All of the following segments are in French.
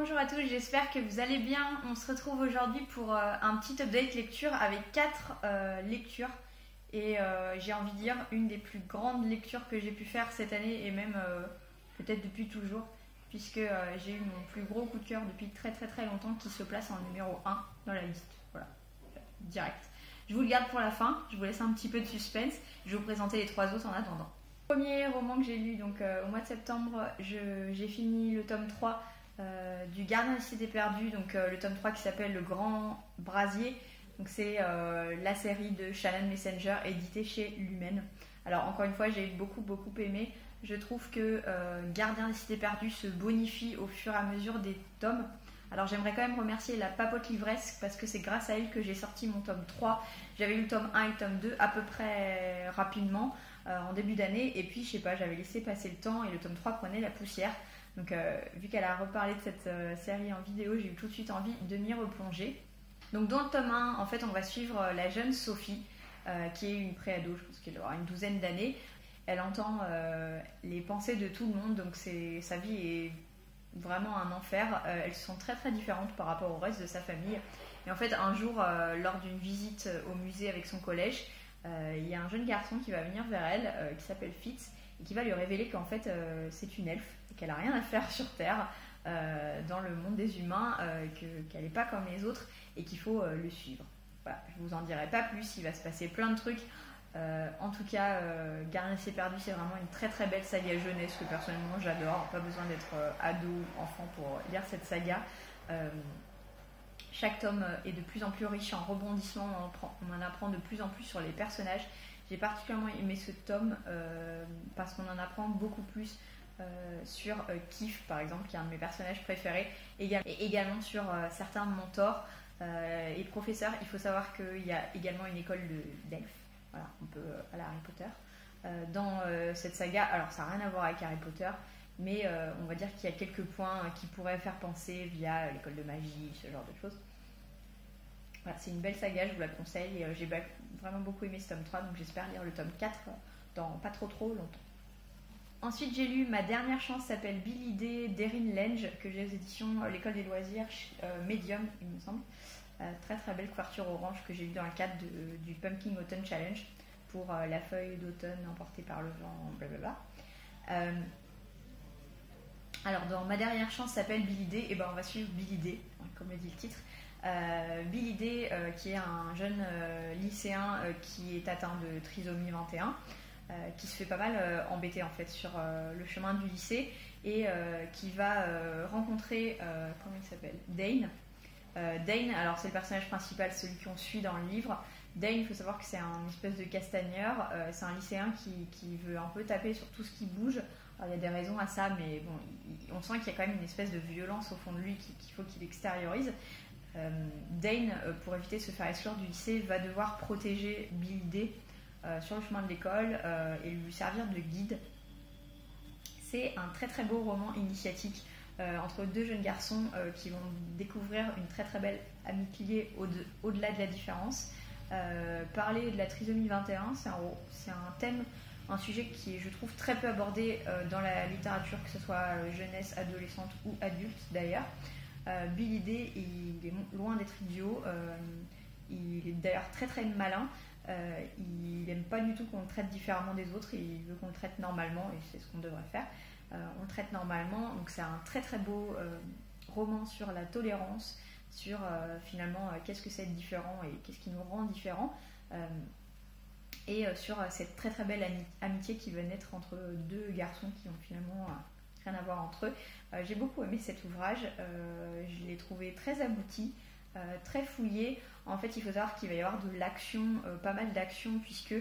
Bonjour à tous, j'espère que vous allez bien. On se retrouve aujourd'hui pour un petit update lecture avec 4 lectures. Et j'ai envie de dire une des plus grandes lectures que j'ai pu faire cette année et même peut-être depuis toujours. Puisque j'ai eu mon plus gros coup de cœur depuis très longtemps qui se place en numéro 1 dans la liste. Voilà, direct. Je vous le garde pour la fin, je vous laisse un petit peu de suspense. Je vais vous présenter les 3 autres en attendant. Premier roman que j'ai lu donc, au mois de septembre, j'ai fini le tome 3 du Gardien des Cités Perdues, donc le tome 3 qui s'appelle Le Grand Brasier. Donc c'est la série de Shannon Messenger éditée chez Lumen. Alors encore une fois, j'ai beaucoup aimé. Je trouve que Gardien des Cités Perdues se bonifie au fur et à mesure des tomes. Alors j'aimerais quand même remercier la Papote Livresque parce que c'est grâce à elle que j'ai sorti mon tome 3. J'avais eu le tome 1 et le tome 2 à peu près rapidement en début d'année, et puis je sais pas, j'avais laissé passer le temps et le tome 3 prenait la poussière. Donc vu qu'elle a reparlé de cette série en vidéo, j'ai eu tout de suite envie de m'y replonger. Donc dans le tome 1, en fait on va suivre la jeune Sophie qui est une préado, je pense qu'elle aura une douzaine d'années. Elle entend les pensées de tout le monde, donc sa vie est vraiment un enfer. Elles sont très différentes par rapport au reste de sa famille. Et en fait un jour, lors d'une visite au musée avec son collège, il y a un jeune garçon qui va venir vers elle, qui s'appelle Fitz, et qui va lui révéler qu'en fait c'est une elfe, et qu'elle n'a rien à faire sur Terre, dans le monde des humains, qu'elle n'est pas comme les autres, et qu'il faut le suivre. Voilà, je vous en dirai pas plus, il va se passer plein de trucs. En tout cas, Gardien des Cités Perdues, c'est vraiment une très belle saga jeunesse que personnellement j'adore. Pas besoin d'être ado ou enfant pour lire cette saga. Chaque tome est de plus en plus riche en rebondissements, on en apprend de plus en plus sur les personnages. J'ai particulièrement aimé ce tome parce qu'on en apprend beaucoup plus sur Kif, par exemple, qui est un de mes personnages préférés, et également sur certains mentors et professeurs. Il faut savoir qu'il y a également une école d'elfes, voilà, un peu à la Harry Potter, dans cette saga. Alors ça n'a rien à voir avec Harry Potter, mais on va dire qu'il y a quelques points qui pourraient faire penser via l'école de magie, ce genre de choses. Voilà, c'est une belle saga, je vous la conseille, et j'ai vraiment beaucoup aimé ce tome 3, donc j'espère lire le tome 4 dans pas trop longtemps. Ensuite j'ai lu Ma dernière chance, s'appelle Billy D d'Erin Lange, que j'ai aux éditions l'école des loisirs Medium, il me semble. Très belle couverture orange que j'ai lu dans le cadre du Pumpkin Autumn Challenge pour la feuille d'automne emportée par le vent, blablabla. Alors dans Ma dernière chance s'appelle Billy D, et ben on va suivre Billy D, comme le dit le titre. Billy D qui est un jeune lycéen qui est atteint de trisomie 21, qui se fait pas mal embêter en fait sur le chemin du lycée, et qui va rencontrer comment il s'appelle, Dane. Dane, alors c'est le personnage principal, celui qu'on suit dans le livre. Dane, il faut savoir que c'est un espèce de castagneur, c'est un lycéen qui veut un peu taper sur tout ce qui bouge. Alors, il y a des raisons à ça, mais bon, on sent qu'il y a quand même une espèce de violence au fond de lui qu'il faut qu'il extériorise. Dane, pour éviter de se faire exclure du lycée, va devoir protéger Billy D sur le chemin de l'école et lui servir de guide. C'est un très beau roman initiatique entre deux jeunes garçons qui vont découvrir une très belle amitié au-delà de la différence. Parler de la trisomie 21, c'est un thème, un sujet qui est, je trouve, très peu abordé dans la littérature, que ce soit jeunesse, adolescente ou adulte d'ailleurs. Billy D, il est loin d'être idiot, il est d'ailleurs très malin, il n'aime pas du tout qu'on le traite différemment des autres, il veut qu'on le traite normalement, et c'est ce qu'on devrait faire. On le traite normalement, donc c'est un très beau roman sur la tolérance, sur finalement qu'est-ce que c'est être différent et qu'est-ce qui nous rend différents, et sur cette très belle amitié qui va naître entre deux garçons qui ont finalement rien à voir entre eux. J'ai beaucoup aimé cet ouvrage, je l'ai trouvé très abouti, très fouillé. En fait, il faut savoir qu'il va y avoir de l'action, pas mal d'action, puisque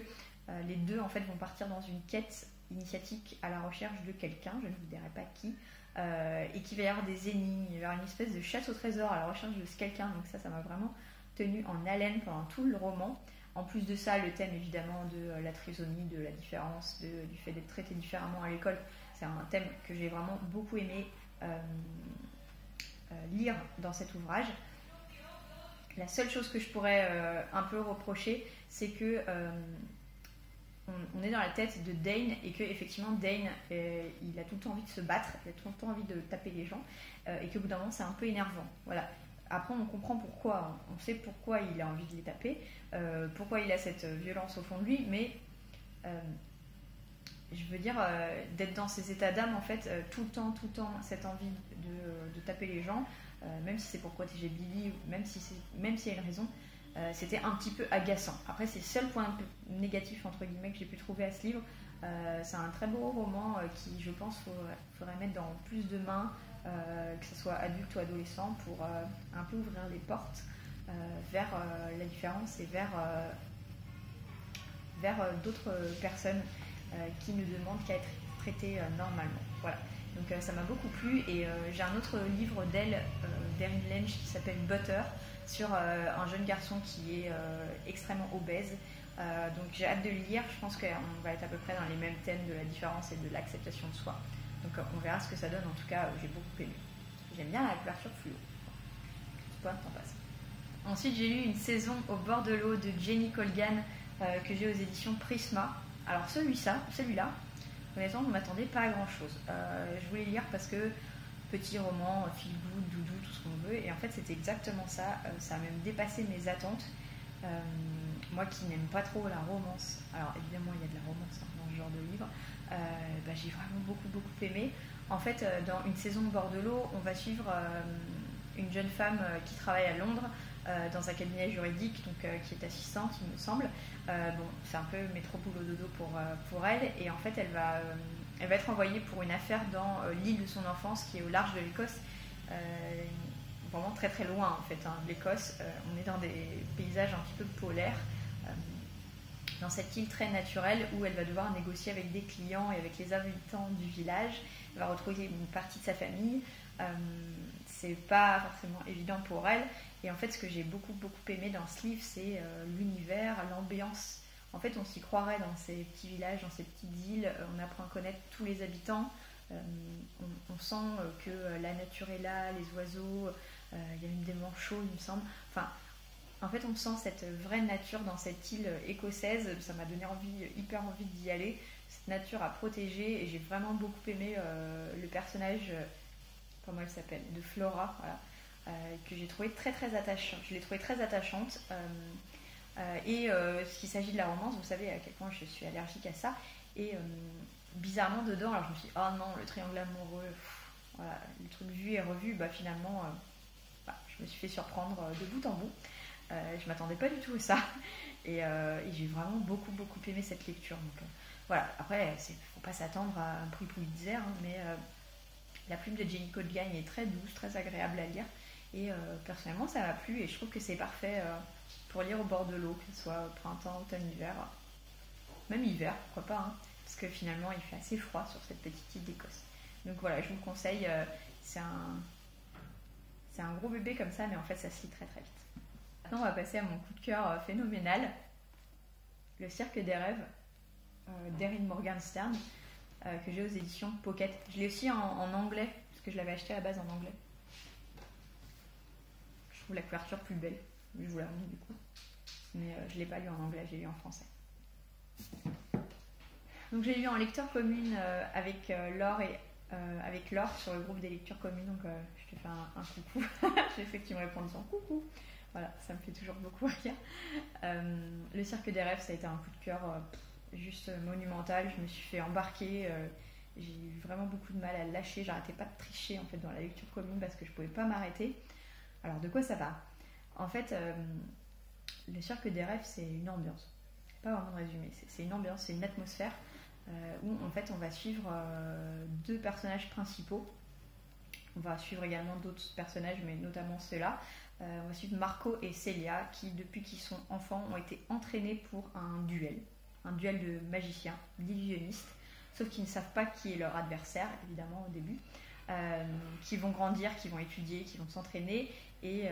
les deux en fait vont partir dans une quête initiatique à la recherche de quelqu'un, je ne vous dirai pas qui, et qu'il va y avoir des énigmes, il va y avoir une espèce de chasse au trésor à la recherche de ce quelqu'un, donc ça m'a vraiment tenu en haleine pendant tout le roman. En plus de ça, le thème évidemment de la trisomie, de la différence, du fait d'être traité différemment à l'école, c'est un thème que j'ai vraiment beaucoup aimé lire dans cet ouvrage. La seule chose que je pourrais un peu reprocher, c'est que on est dans la tête de Dane et que effectivement Dane il a tout le temps envie de se battre, il a tout le temps envie de taper les gens et qu'au bout d'un moment c'est un peu énervant. Voilà. Après on comprend pourquoi, on sait pourquoi il a envie de les taper, pourquoi il a cette violence au fond de lui, mais je veux dire d'être dans ces états d'âme en fait tout le temps cette envie de taper les gens, même si c'est pour protéger Billy, même s'il y a une raison. C'était un petit peu agaçant. Après, c'est le seul point négatif entre guillemets que j'ai pu trouver à ce livre. C'est un très beau roman qui, je pense, faudrait mettre dans plus de mains, que ce soit adulte ou adolescent, pour un peu ouvrir les portes vers la différence et vers d'autres personnes qui ne demandent qu'à être traitées normalement. Voilà. Donc ça m'a beaucoup plu et j'ai un autre livre d'elle, d'Erin Lynch, qui s'appelle Butter, sur un jeune garçon qui est extrêmement obèse. Donc j'ai hâte de le lire. Je pense qu'on va être à peu près dans les mêmes thèmes de la différence et de l'acceptation de soi. Donc on verra ce que ça donne. En tout cas, j'ai beaucoup aimé. J'aime bien la couverture fluo. Toi, t'en passes. Ensuite, j'ai lu Une saison au bord de l'eau de Jenny Colgan que j'ai aux éditions Prisma. Alors celui-là, honnêtement, je ne m'attendais pas à grand-chose. Je voulais lire parce que petit roman, feel good, doudou, tout ce qu'on veut. Et en fait, c'était exactement ça. Ça a même dépassé mes attentes. Moi qui n'aime pas trop la romance, alors évidemment, il y a de la romance dans ce genre de livre, j'ai vraiment beaucoup aimé. En fait, dans Une saison au bord de l'eau, on va suivre une jeune femme qui travaille à Londres dans un cabinet juridique, donc qui est assistante, il me semble. C'est un peu métro boulot dodo pour elle. Et en fait, elle va être envoyée pour une affaire dans l'île de son enfance qui est au large de l'Écosse, vraiment très loin en fait de l'Écosse. On est dans des paysages un petit peu polaires, dans cette île très naturelle où elle va devoir négocier avec des clients et avec les habitants du village. Elle va retrouver une partie de sa famille. C'est pas forcément évident pour elle. Et en fait, ce que j'ai beaucoup aimé dans ce livre, c'est l'univers, l'ambiance. En fait, on s'y croirait dans ces petits villages, dans ces petites îles. On apprend à connaître tous les habitants. On sent que la nature est là, les oiseaux. Il y a même des manchots, il me semble. Enfin, en fait, on sent cette vraie nature dans cette île écossaise. Ça m'a donné hyper envie d'y aller. Cette nature à protéger. Et j'ai vraiment beaucoup aimé le personnage, comment elle s'appelle, de Flora, voilà. Que j'ai trouvé très attachante. Je l'ai trouvée très attachante. S'il s'agit de la romance, vous savez à quel point je suis allergique à ça. Et bizarrement dedans, alors je me suis dit, oh non, le triangle amoureux, voilà, le truc vu et revu, finalement, je me suis fait surprendre de bout en bout. Je m'attendais pas du tout à ça. Et j'ai vraiment beaucoup aimé cette lecture. Donc voilà, après, faut pas s'attendre à un prix Pulitzer, mais la plume de Jenny Colgan est très douce, très agréable à lire. Et personnellement, ça m'a plu et je trouve que c'est parfait pour lire au bord de l'eau, que ce soit printemps, automne, hiver. Même hiver, pourquoi pas, hein, parce que finalement, il fait assez froid sur cette petite île d'Écosse. Donc voilà, je vous le conseille. C'est un gros bébé comme ça, mais en fait, ça se lit très vite. Maintenant, on va passer à mon coup de cœur phénoménal, Le cirque des rêves, d'Erin Morgenstern, que j'ai aux éditions Pocket. Je l'ai aussi en anglais, parce que je l'avais acheté à la base en anglais. Je trouve la couverture plus belle, je vous la montre du coup. Mais je ne l'ai pas lu en anglais, j'ai lu en français. Donc j'ai lu en lecture commune avec Laure et avec Laure sur le groupe des lectures communes. Donc je te fais un coucou. J'ai fait que tu me répondes en coucou. Voilà, ça me fait toujours beaucoup rire. Le cirque des rêves, ça a été un coup de cœur juste monumental. Je me suis fait embarquer. J'ai eu vraiment beaucoup de mal à le lâcher. J'arrêtais pas de tricher en fait dans la lecture commune parce que je pouvais pas m'arrêter. Alors de quoi ça parle ? En fait, le cirque des rêves, c'est une ambiance. Pas vraiment de résumé. C'est une ambiance, c'est une atmosphère où en fait on va suivre deux personnages principaux. On va suivre également d'autres personnages, mais notamment ceux-là. On va suivre Marco et Celia qui, depuis qu'ils sont enfants, ont été entraînés pour un duel de magiciens, d'illusionnistes, sauf qu'ils ne savent pas qui est leur adversaire, évidemment, au début. Qui vont grandir, qui vont étudier, qui vont s'entraîner et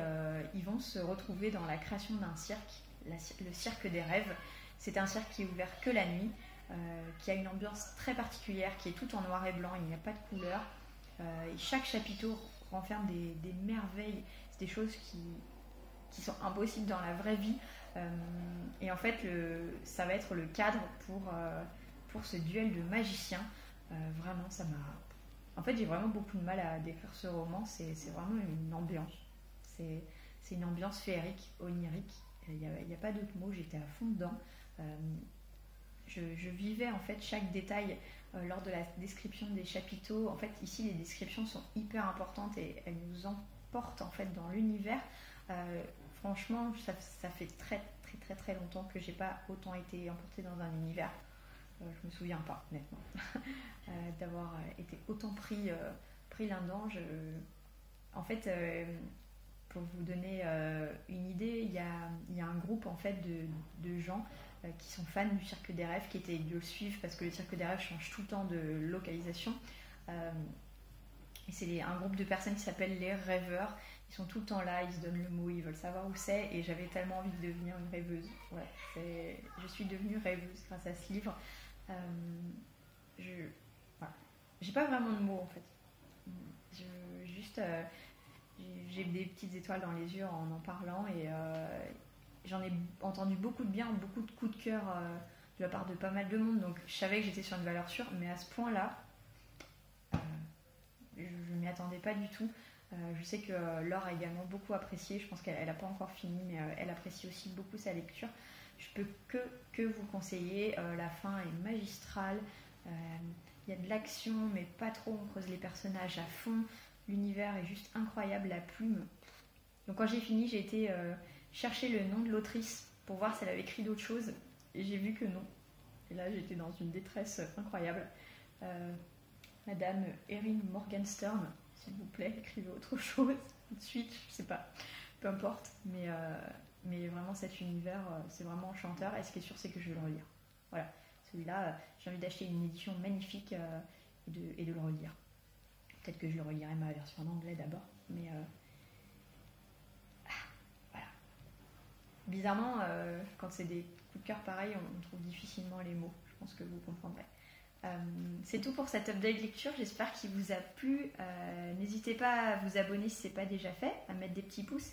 ils vont se retrouver dans la création d'un cirque, le cirque des rêves. C'est un cirque qui est ouvert que la nuit, qui a une ambiance très particulière, qui est tout en noir et blanc, il n'y a pas de couleur. Et chaque chapiteau renferme des merveilles, c'est des choses qui sont impossibles dans la vraie vie. Et en fait, ça va être le cadre pour ce duel de magiciens. Vraiment, ça m'a... En fait, j'ai vraiment beaucoup de mal à décrire ce roman. C'est vraiment une ambiance. C'est une ambiance féerique, onirique. Il n'y a pas d'autre mot, j'étais à fond dedans. Je vivais en fait chaque détail lors de la description des chapiteaux. En fait, ici, les descriptions sont hyper importantes et elles nous emportent en fait dans l'univers. Franchement, ça fait très très très très longtemps que j'ai pas autant été emportée dans un univers. Je me souviens pas, honnêtement, d'avoir été autant pris là-dedans. En fait, pour vous donner une idée, il y a un groupe en fait de gens qui sont fans du Cirque des Rêves, qui le suivent parce que le Cirque des Rêves change tout le temps de localisation. Et c'est un groupe de personnes qui s'appellent les rêveurs. Ils sont tout le temps là, ils se donnent le mot, ils veulent savoir où c'est. Et j'avais tellement envie de devenir une rêveuse. Ouais, je suis devenue rêveuse grâce à ce livre. Voilà. J'ai pas vraiment de mots en fait. J'ai des petites étoiles dans les yeux en parlant et j'en ai entendu beaucoup de bien, beaucoup de coups de cœur de la part de pas mal de monde. Donc je savais que j'étais sur une valeur sûre, mais à ce point-là, je ne m'y attendais pas du tout. Je sais que Laure a également beaucoup apprécié. Je pense qu'elle n'a pas encore fini, mais elle apprécie aussi beaucoup sa lecture. Je peux que vous conseiller. La fin est magistrale. Il y a de l'action, mais pas trop. On creuse les personnages à fond. L'univers est juste incroyable. La plume. Donc quand j'ai fini, j'ai été chercher le nom de l'autrice pour voir si elle avait écrit d'autres choses. Et j'ai vu que non. Et là, j'étais dans une détresse incroyable. Madame Erin Morgenstern, s'il vous plaît, écrivez autre chose tout de suite, je sais pas, peu importe, mais vraiment cet univers, c'est vraiment enchanteur, et ce qui est sûr, c'est que je vais le relire. Voilà, celui-là, j'ai envie d'acheter une édition magnifique et de le relire. Peut-être que je le relirai ma version en anglais d'abord, mais voilà. Bizarrement, quand c'est des coups de cœur pareils, on trouve difficilement les mots, je pense que vous comprendrez. C'est tout pour cette update lecture, j'espère qu'il vous a plu. N'hésitez pas à vous abonner si ce n'est pas déjà fait, à mettre des petits pouces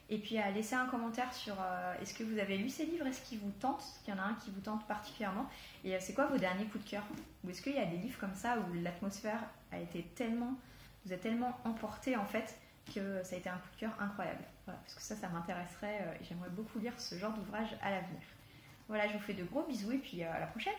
et puis à laisser un commentaire sur est-ce que vous avez lu ces livres, est-ce qu'ils vous tentent, est-ce qu'il y en a un qui vous tente particulièrement et c'est quoi vos derniers coups de cœur, ou est-ce qu'il y a des livres comme ça où l'atmosphère vous a tellement emporté en fait que ça a été un coup de cœur incroyable. Voilà, parce que ça m'intéresserait et j'aimerais beaucoup lire ce genre d'ouvrage à l'avenir. Voilà, je vous fais de gros bisous et puis à la prochaine.